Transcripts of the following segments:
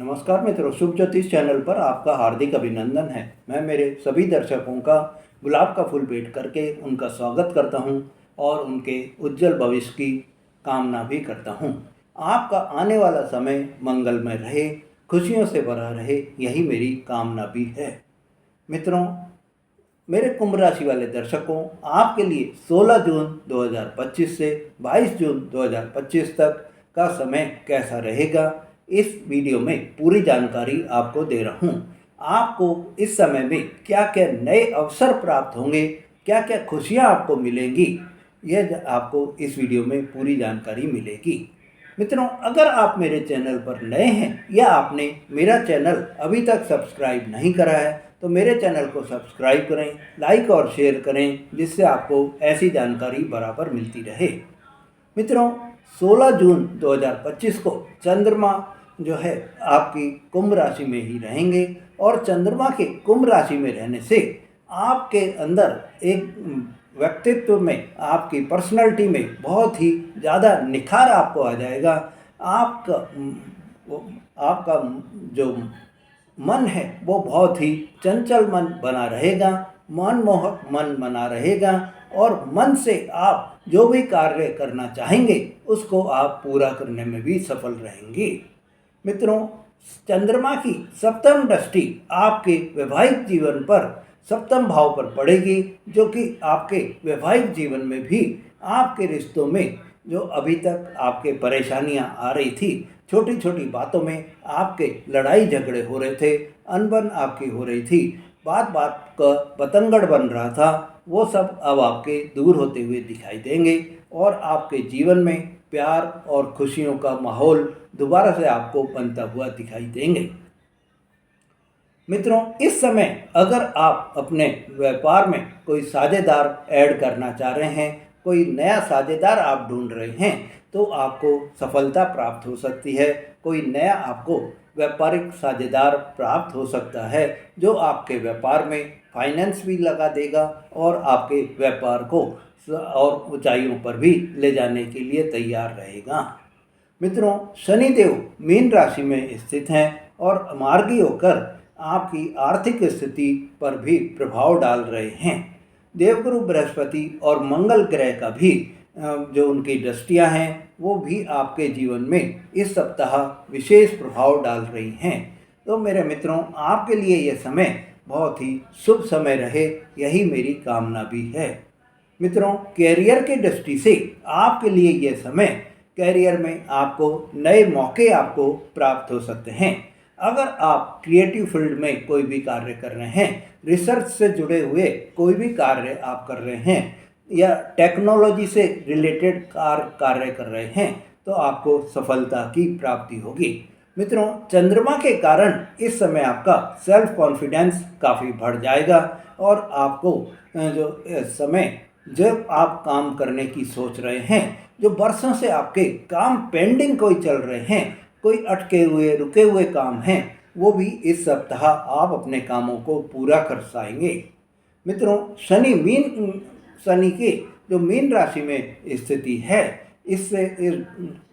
नमस्कार मित्रों, शुभ ज्योतिष चैनल पर आपका हार्दिक अभिनंदन है। मैं मेरे सभी दर्शकों का गुलाब का फूल भेंट करके उनका स्वागत करता हूं और उनके उज्जवल भविष्य की कामना भी करता हूं। आपका आने वाला समय मंगलमय रहे, खुशियों से भरा रहे, यही मेरी कामना भी है। मित्रों, मेरे कुंभ राशि वाले दर्शकों, आपके लिए 16 जून 2025 से 22 जून 2025 तक का समय कैसा रहेगा, इस वीडियो में पूरी जानकारी आपको दे रहा हूँ। आपको इस समय में क्या क्या नए अवसर प्राप्त होंगे, क्या क्या खुशियाँ आपको मिलेंगी, यह आपको इस वीडियो में पूरी जानकारी मिलेगी। मित्रों, अगर आप मेरे चैनल पर नए हैं या आपने मेरा चैनल अभी तक सब्सक्राइब नहीं करा है तो मेरे चैनल को सब्सक्राइब करें, लाइक और शेयर करें, जिससे आपको ऐसी जानकारी बराबर मिलती रहे। मित्रों, 16 जून 2025 को चंद्रमा जो है आपकी कुंभ राशि में ही रहेंगे और चंद्रमा के कुंभ राशि में रहने से आपके अंदर एक व्यक्तित्व में, आपकी पर्सनालिटी में बहुत ही ज़्यादा निखार आपको आ जाएगा। आपका जो मन है वो बहुत ही चंचल मन बना रहेगा, मनमोहक मन बना रहेगा और मन से आप जो भी कार्य करना चाहेंगे उसको आप पूरा करने में भी सफल रहेंगे। मित्रों, चंद्रमा की सप्तम दृष्टि आपके वैवाहिक जीवन पर सप्तम भाव पर पड़ेगी, जो कि आपके वैवाहिक जीवन में भी आपके रिश्तों में जो अभी तक आपके परेशानियां आ रही थी, छोटी छोटी बातों में आपके लड़ाई झगड़े हो रहे थे, अनबन आपकी हो रही थी, बात बात का बतंगड़ बन रहा था, वो सब अब आपके दूर होते हुए दिखाई देंगे और आपके जीवन में प्यार और खुशियों का माहौल दोबारा से आपको बनता हुआ दिखाई देंगे। मित्रों, इस समय अगर आप अपने व्यापार में कोई साझेदार ऐड करना चाह रहे हैं, कोई नया साझेदार आप ढूंढ रहे हैं, तो आपको सफलता प्राप्त हो सकती है। कोई नया आपको व्यापारिक साझेदार प्राप्त हो सकता है जो आपके व्यापार में फाइनेंस भी लगा देगा और आपके व्यापार को और ऊंचाइयों पर भी ले जाने के लिए तैयार रहेगा। मित्रों, शनिदेव मीन राशि में स्थित हैं और मार्गी होकर आपकी आर्थिक स्थिति पर भी प्रभाव डाल रहे हैं। देवगुरु बृहस्पति और मंगल ग्रह का भी जो उनकी दृष्टियां हैं वो भी आपके जीवन में इस सप्ताह विशेष प्रभाव डाल रही हैं। तो मेरे मित्रों, आपके लिए यह समय बहुत ही शुभ समय रहे, यही मेरी कामना भी है। मित्रों, कैरियर की दृष्टि से आपके लिए यह समय, कैरियर में आपको नए मौके आपको प्राप्त हो सकते हैं। अगर आप क्रिएटिव फील्ड में कोई भी कार्य कर रहे हैं, रिसर्च से जुड़े हुए कोई भी कार्य आप कर रहे हैं या टेक्नोलॉजी से रिलेटेड कार्य कर रहे हैं, तो आपको सफलता की प्राप्ति होगी। मित्रों, चंद्रमा के कारण इस समय आपका सेल्फ कॉन्फिडेंस काफ़ी बढ़ जाएगा और आपको जो समय जब आप काम करने की सोच रहे हैं, जो वर्षों से आपके काम पेंडिंग कोई चल रहे हैं, कोई अटके हुए रुके हुए काम हैं, वो भी इस सप्ताह आप अपने कामों को पूरा कर पाएंगे। मित्रों, शनि की जो मीन राशि में स्थिति है, इससे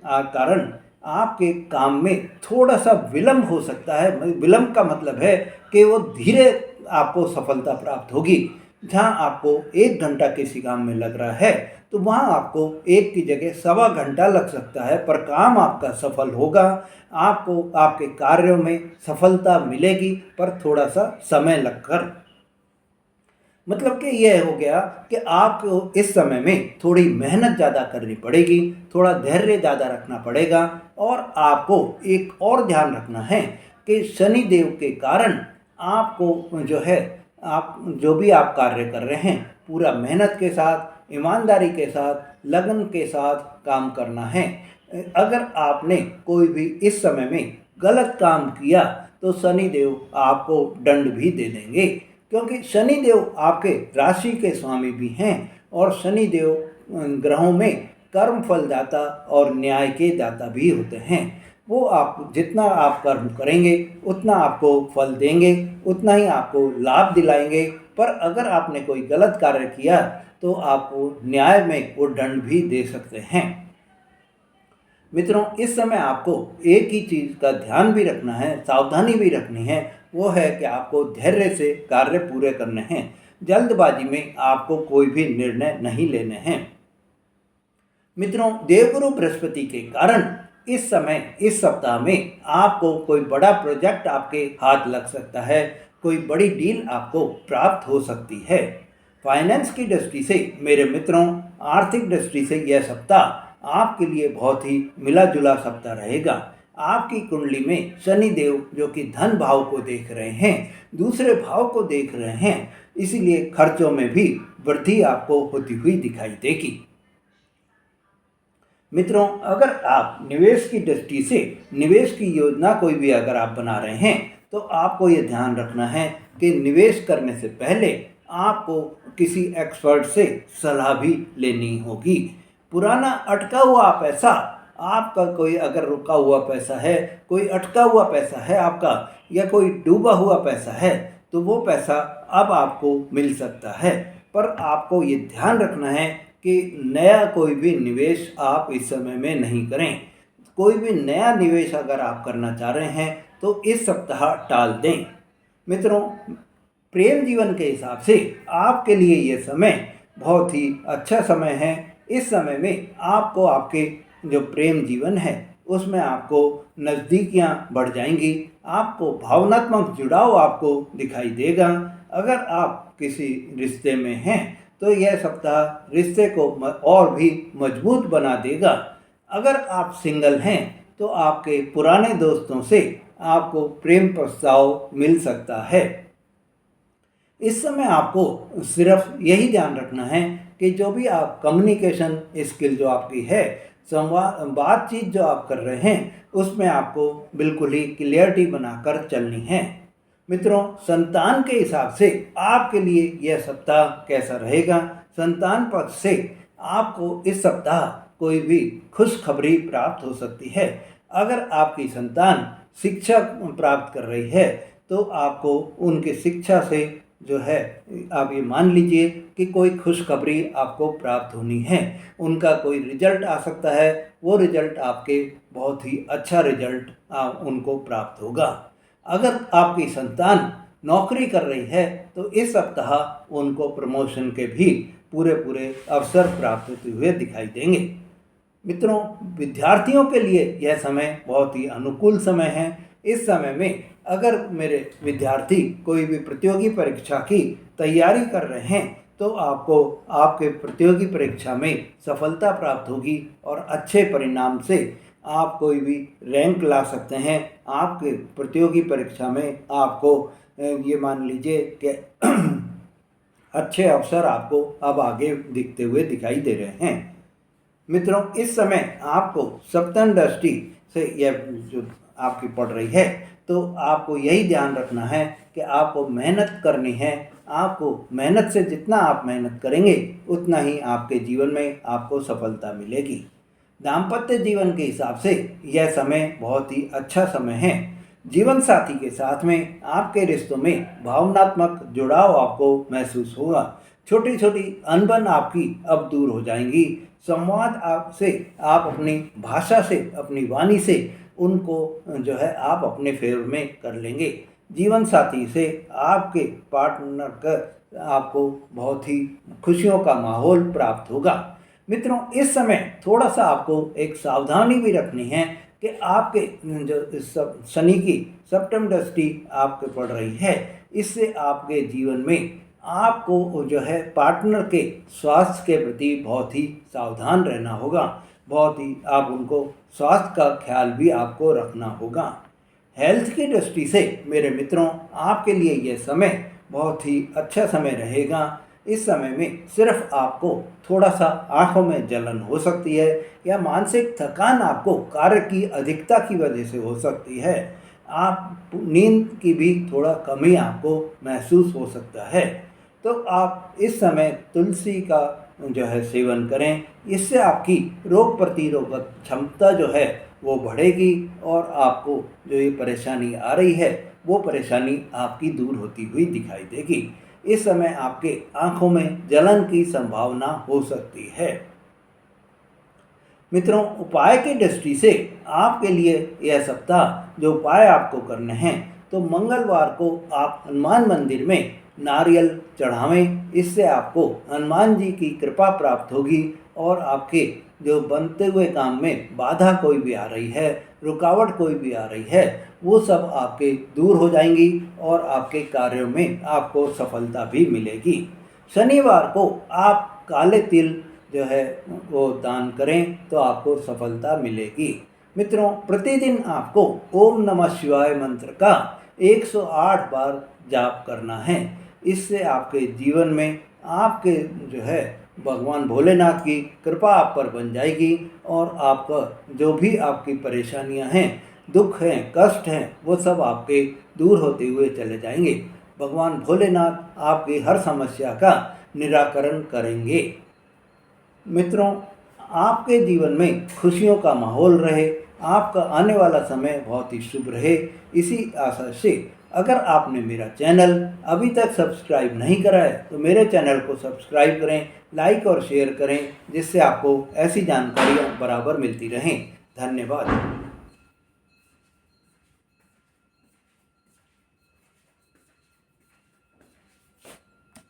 कारण आपके काम में थोड़ा सा विलंब हो सकता है। विलंब का मतलब है कि वो धीरे आपको सफलता प्राप्त होगी। जहां आपको 1 घंटा किसी काम में लग रहा है, तो वहां आपको 1 की जगह 1.25 घंटा लग सकता है, पर काम आपका सफल होगा। आपको आपके कार्यों में सफलता मिलेगी, पर थोड़ा सा समय लगकर। मतलब कि यह हो गया कि आपको इस समय में थोड़ी मेहनत ज़्यादा करनी पड़ेगी, थोड़ा धैर्य ज़्यादा रखना पड़ेगा और आपको एक और ध्यान रखना है कि शनि देव के कारण आपको जो है, आप जो भी आप कार्य कर रहे हैं, पूरा मेहनत के साथ, ईमानदारी के साथ, लगन के साथ काम करना है। अगर आपने कोई भी इस समय में गलत काम किया तो शनि देव आपको दंड भी दे देंगे, क्योंकि शनि देव आपके राशि के स्वामी भी हैं और शनि देव ग्रहों में कर्म फलदाता और न्याय के दाता भी होते हैं। वो आप जितना आप कर्म करेंगे उतना आपको फल देंगे, उतना ही आपको लाभ दिलाएंगे। पर अगर आपने कोई गलत कार्य किया तो आपको न्याय में वो दंड भी दे सकते हैं। मित्रों, इस समय आपको एक ही चीज़ का ध्यान भी रखना है, सावधानी भी रखनी है, वो है कि आपको धैर्य से कार्य पूरे करने हैं। जल्दबाजी में आपको कोई भी निर्णय नहीं लेने हैं। मित्रों, देवगुरु बृहस्पति के कारण इस समय, इस सप्ताह में आपको कोई बड़ा प्रोजेक्ट आपके हाथ लग सकता है, कोई बड़ी डील आपको प्राप्त हो सकती है। फाइनेंस की दृष्टि से मेरे मित्रों, आर्थिक दृष्टि से यह सप्ताह आपके लिए बहुत ही मिला जुला सप्ताह रहेगा। आपकी कुंडली में शनि देव जो कि धन भाव को देख रहे हैं, दूसरे भाव को देख रहे हैं, इसीलिए खर्चों में भी वृद्धि आपको होती हुई दिखाई देगी। मित्रों, अगर आप निवेश की दृष्टि से निवेश की योजना कोई भी अगर आप बना रहे हैं, तो आपको ये ध्यान रखना है कि निवेश करने से पहले आपको किसी एक्सपर्ट से सलाह भी लेनी होगी। पुराना अटका हुआ पैसा, आपका कोई अगर रुका हुआ पैसा है, कोई अटका हुआ पैसा है आपका, या कोई डूबा हुआ पैसा है, तो वो पैसा अब आपको मिल सकता है। पर आपको ये ध्यान रखना है कि नया कोई भी निवेश आप इस समय में नहीं करें। कोई भी नया निवेश अगर आप करना चाह रहे हैं तो इस सप्ताह टाल दें। मित्रों, प्रेम जीवन के हिसाब से आपके लिए ये समय बहुत ही अच्छा समय है। इस समय में आपको आपके जो प्रेम जीवन है उसमें आपको नज़दीकियाँ बढ़ जाएंगी, आपको भावनात्मक जुड़ाव आपको दिखाई देगा। अगर आप किसी रिश्ते में हैं तो यह सप्ताह रिश्ते को और भी मजबूत बना देगा। अगर आप सिंगल हैं तो आपके पुराने दोस्तों से आपको प्रेम प्रस्ताव मिल सकता है। इस समय आपको सिर्फ यही ध्यान रखना है कि जो भी आप कम्युनिकेशन स्किल जो आपकी है, संवाद बातचीत जो आप कर रहे हैं, उसमें आपको बिल्कुल ही क्लियरिटी बनाकर चलनी है। मित्रों, संतान के हिसाब से आपके लिए यह सप्ताह कैसा रहेगा? संतान पक्ष से आपको इस सप्ताह कोई भी खुशखबरी प्राप्त हो सकती है। अगर आपकी संतान शिक्षा प्राप्त कर रही है तो आपको उनकी शिक्षा से जो है, आप ये मान लीजिए कि कोई खुशखबरी आपको प्राप्त होनी है। उनका कोई रिजल्ट आ सकता है, वो रिजल्ट आपके बहुत ही अच्छा रिजल्ट उनको प्राप्त होगा। अगर आपकी संतान नौकरी कर रही है तो इस सप्ताह उनको प्रमोशन के भी पूरे पूरे अवसर प्राप्त होते हुए दिखाई देंगे। मित्रों, विद्यार्थियों के लिए यह समय बहुत ही अनुकूल समय है। इस समय में अगर मेरे विद्यार्थी कोई भी प्रतियोगी परीक्षा की तैयारी कर रहे हैं तो आपको आपके प्रतियोगी परीक्षा में सफलता प्राप्त होगी और अच्छे परिणाम से आप कोई भी रैंक ला सकते हैं। आपके प्रतियोगी परीक्षा में आपको ये मान लीजिए कि अच्छे अवसर आपको अब आगे दिखते हुए दिखाई दे रहे हैं। मित्रों, इस समय आपको सप्तम दृष्टि से यह जो आपकी पड़ रही है तो आपको यही ध्यान रखना है कि आपको मेहनत करनी है। आपको मेहनत से जितना आप मेहनत करेंगे उतना ही आपके जीवन में आपको सफलता मिलेगी। दाम्पत्य जीवन के हिसाब से यह समय बहुत ही अच्छा समय है। जीवन साथी के साथ में आपके रिश्तों में भावनात्मक जुड़ाव आपको महसूस होगा। छोटी छोटी अनबन आपकी अब दूर हो जाएंगी। संवाद आपसे, आप अपनी भाषा से, अपनी वाणी से उनको जो है आप अपने फेवर में कर लेंगे। जीवन साथी से, आपके पार्टनर का आपको बहुत ही खुशियों का माहौल प्राप्त होगा। मित्रों, इस समय थोड़ा सा आपको एक सावधानी भी रखनी है कि आपके जो शनि की सप्तम दृष्टि आपके पड़ रही है, इससे आपके जीवन में आपको जो है पार्टनर के स्वास्थ्य के प्रति बहुत ही सावधान रहना होगा। बहुत ही आप उनको स्वास्थ्य का ख्याल भी आपको रखना होगा। हेल्थ की दृष्टि से मेरे मित्रों, आपके लिए यह समय बहुत ही अच्छा समय रहेगा। इस समय में सिर्फ आपको थोड़ा सा आँखों में जलन हो सकती है या मानसिक थकान आपको कार्य की अधिकता की वजह से हो सकती है। आप नींद की भी थोड़ा कमी आपको महसूस हो सकता है। तो आप इस समय तुलसी का जो है सेवन करें। इससे आपकी रोग प्रतिरोधक क्षमता जो है वो बढ़ेगी और आपको जो ये परेशानी आ रही है वो परेशानी आपकी दूर होती हुई दिखाई देगी। इस समय आपके आँखों में जलन की संभावना हो सकती है। मित्रों, उपाय की दृष्टि से आपके लिए यह सप्ताह जो उपाय आपको करने हैं, तो मंगलवार को आप हनुमान मंदिर में नारियल चढ़ावें। इससे आपको हनुमान जी की कृपा प्राप्त होगी और आपके जो बनते हुए काम में बाधा कोई भी आ रही है, रुकावट कोई भी आ रही है, वो सब आपके दूर हो जाएंगी और आपके कार्यों में आपको सफलता भी मिलेगी। शनिवार को आप काले तिल जो है वो दान करें तो आपको सफलता मिलेगी। मित्रों, प्रतिदिन आपको ओम नमः शिवाय मंत्र का 108 बार जाप करना है। इससे आपके जीवन में आपके जो है भगवान भोलेनाथ की कृपा आप पर बन जाएगी और आपका जो भी आपकी परेशानियां हैं, दुख हैं, कष्ट हैं, वो सब आपके दूर होते हुए चले जाएंगे। भगवान भोलेनाथ आपकी हर समस्या का निराकरण करेंगे। मित्रों, आपके जीवन में खुशियों का माहौल रहे, आपका आने वाला समय बहुत ही शुभ रहे, इसी आशा से अगर आपने मेरा चैनल अभी तक सब्सक्राइब नहीं करा है तो मेरे चैनल को सब्सक्राइब करें, लाइक और शेयर करें, जिससे आपको ऐसी जानकारियाँ बराबर मिलती रहें। धन्यवाद।